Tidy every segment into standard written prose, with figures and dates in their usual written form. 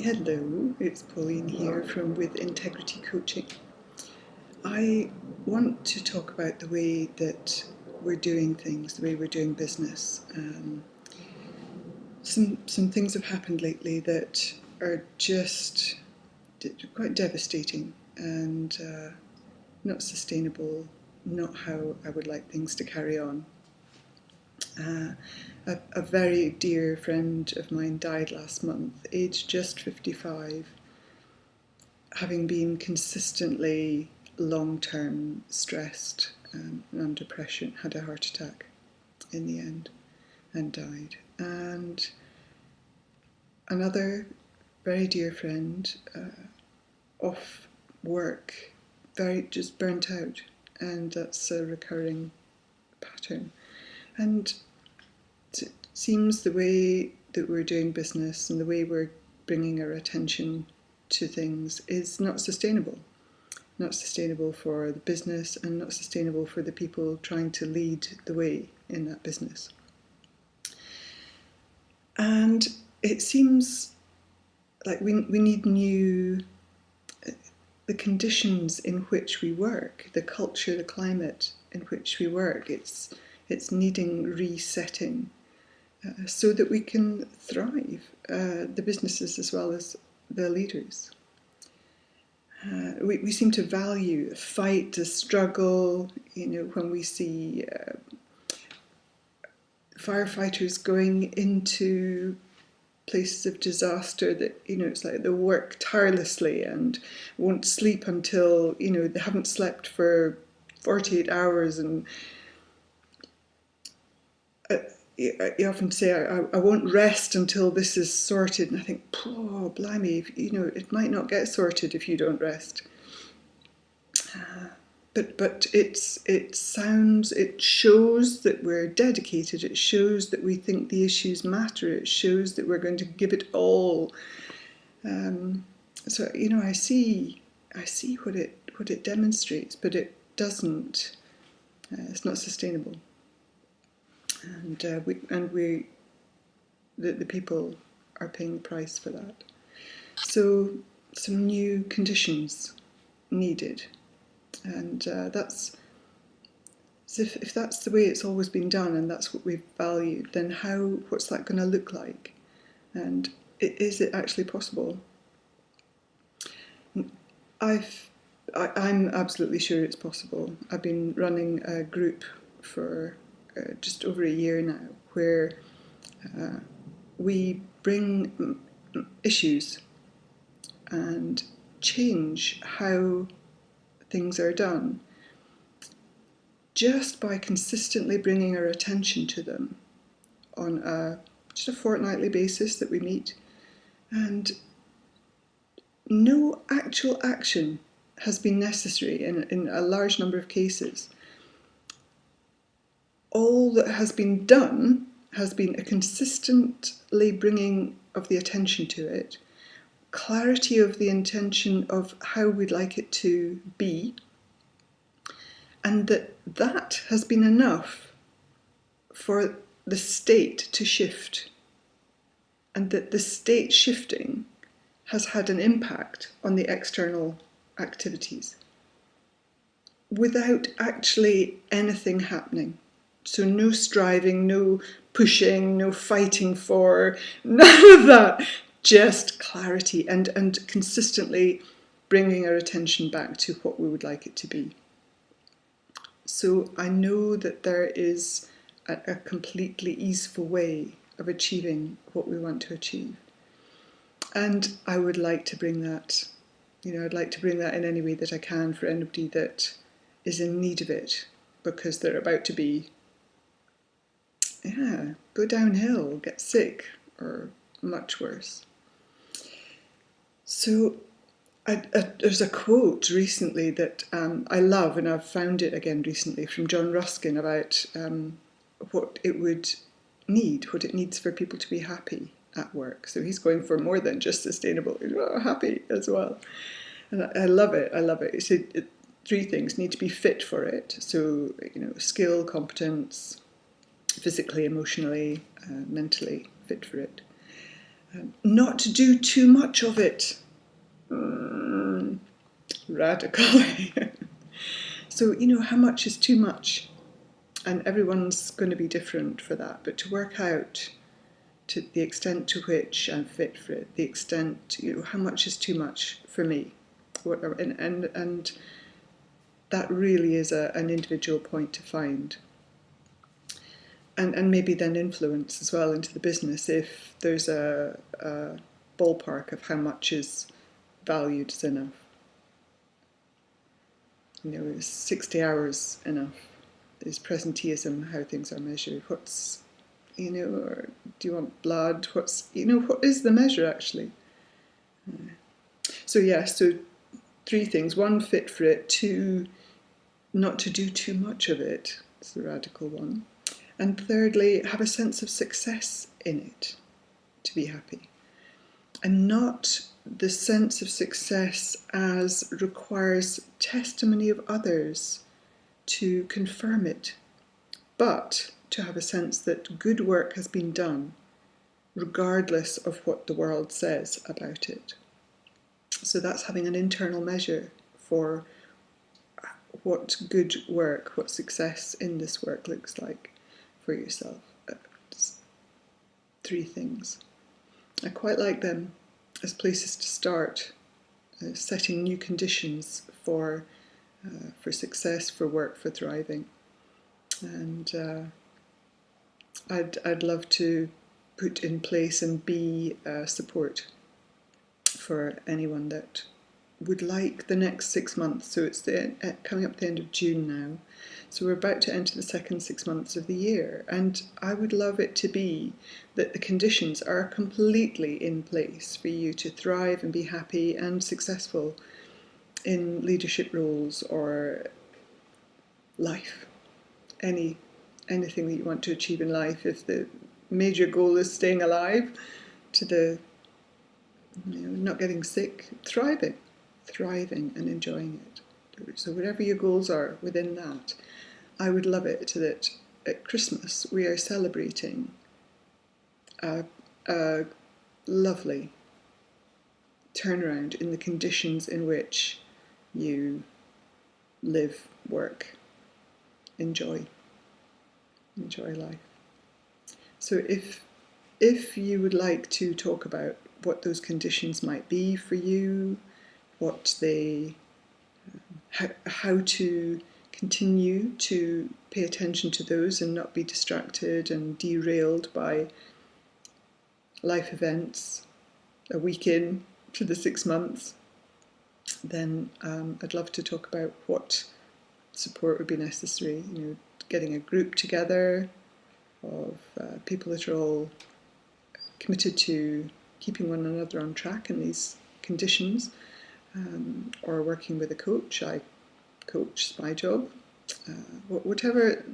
Hello, it's Pauline here from With Integrity Coaching. I want to talk about the way that we're doing things, the way we're doing business. Some things have happened lately that are just quite devastating and not sustainable, not how I would like things to carry on. A very dear friend of mine died last month, aged just 55, having been consistently long-term stressed and under pressure, had a heart attack in the end and died. And another very dear friend, off work, very just burnt out, and that's a recurring pattern. And it seems the way that we're doing business and the way we're bringing our attention to things is not sustainable. Not sustainable for the business and not sustainable for the people trying to lead the way in that business. And it seems like we need the conditions in which we work, the culture, the climate in which we work, it's needing resetting so that we can thrive, the businesses as well as the leaders. We seem to value the fight, the struggle, when we see firefighters going into places of disaster that, it's like they work tirelessly and won't sleep until, they haven't slept for 48 hours. And you often say, I won't rest until this is sorted. And I think, oh, blimey, it might not get sorted if you don't rest. But it shows that we're dedicated. It shows that we think the issues matter. It shows that we're going to give it all. So I see what it demonstrates, but it doesn't. It's not sustainable. And the people are paying the price for that. So some new conditions needed. And that's, so if that's the way it's always been done and that's what we've valued, then what's that going to look like? And is it actually possible? I'm absolutely sure it's possible. I've been running a group for just over a year now, where we bring issues and change how things are done just by consistently bringing our attention to them on just a fortnightly basis that we meet. And no actual action has been necessary in a large number of cases. All that has been done has been a consistently bringing of the attention to it, clarity of the intention of how we'd like it to be, and that has been enough for the state to shift, and that the state shifting has had an impact on the external activities without actually anything happening. So no striving, no pushing, no fighting for, none of that. Just clarity and consistently bringing our attention back to what we would like it to be. So I know that there is a completely easeful way of achieving what we want to achieve. And I would like to bring that, I'd like to bring that in any way that I can for anybody that is in need of it, because they're about to go downhill, get sick, or much worse. So there's a quote recently that I love, and I've found it again recently, from John Ruskin about what it needs for people to be happy at work. So he's going for more than just sustainable, happy as well. And I love it. He said 3 things need to be fit for it. So, skill, competence, physically, emotionally, mentally fit for it. Not to do too much of it. Radical. So, how much is too much? And everyone's going to be different for that. But to work out to the extent to which I'm fit for it, the extent, how much is too much for me. And that really is an individual point to find. And maybe then influence as well into the business if there's a ballpark of how much is valued as enough. Is 60 hours enough? Is presenteeism how things are measured? What's, or do you want blood? What is the measure actually? So 3 things. 1, fit for it. 2, not to do too much of it. It's the radical one. And thirdly, have a sense of success in it to be happy. And not the sense of success as requires testimony of others to confirm it, but to have a sense that good work has been done regardless of what the world says about it. So that's having an internal measure for what good work, what success in this work looks like for yourself. 3 things. I quite like them as places to start, setting new conditions for success, for work, for thriving. And I'd love to put in place and be support for anyone that would like the next 6 months. So it's coming up the end of June now. So we're about to enter the second 6 months of the year. And I would love it to be that the conditions are completely in place for you to thrive and be happy and successful in leadership roles or life. Anything that you want to achieve in life. If the major goal is staying alive, to the not getting sick, thriving and enjoying it. So whatever your goals are within that, I would love it that at Christmas we are celebrating a lovely turnaround in the conditions in which you live, work, enjoy life. So if you would like to talk about what those conditions might be for you, how to continue to pay attention to those and not be distracted and derailed by life events a week in to the 6 months, then I'd love to talk about what support would be necessary. Getting a group together of people that are all committed to keeping one another on track in these conditions, or working with a coach. I coach, my job. Whatever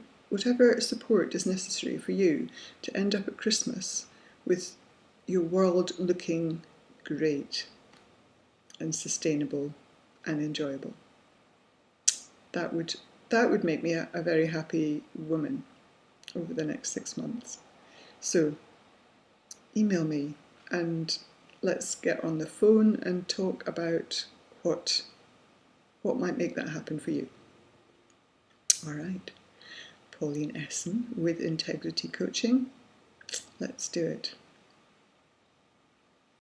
support is necessary for you to end up at Christmas with your world looking great and sustainable and enjoyable. That would make me a very happy woman over the next 6 months. So email me and let's get on the phone and talk about what might make that happen for you. All right. Pauline Essen with Integrity Coaching. Let's do it.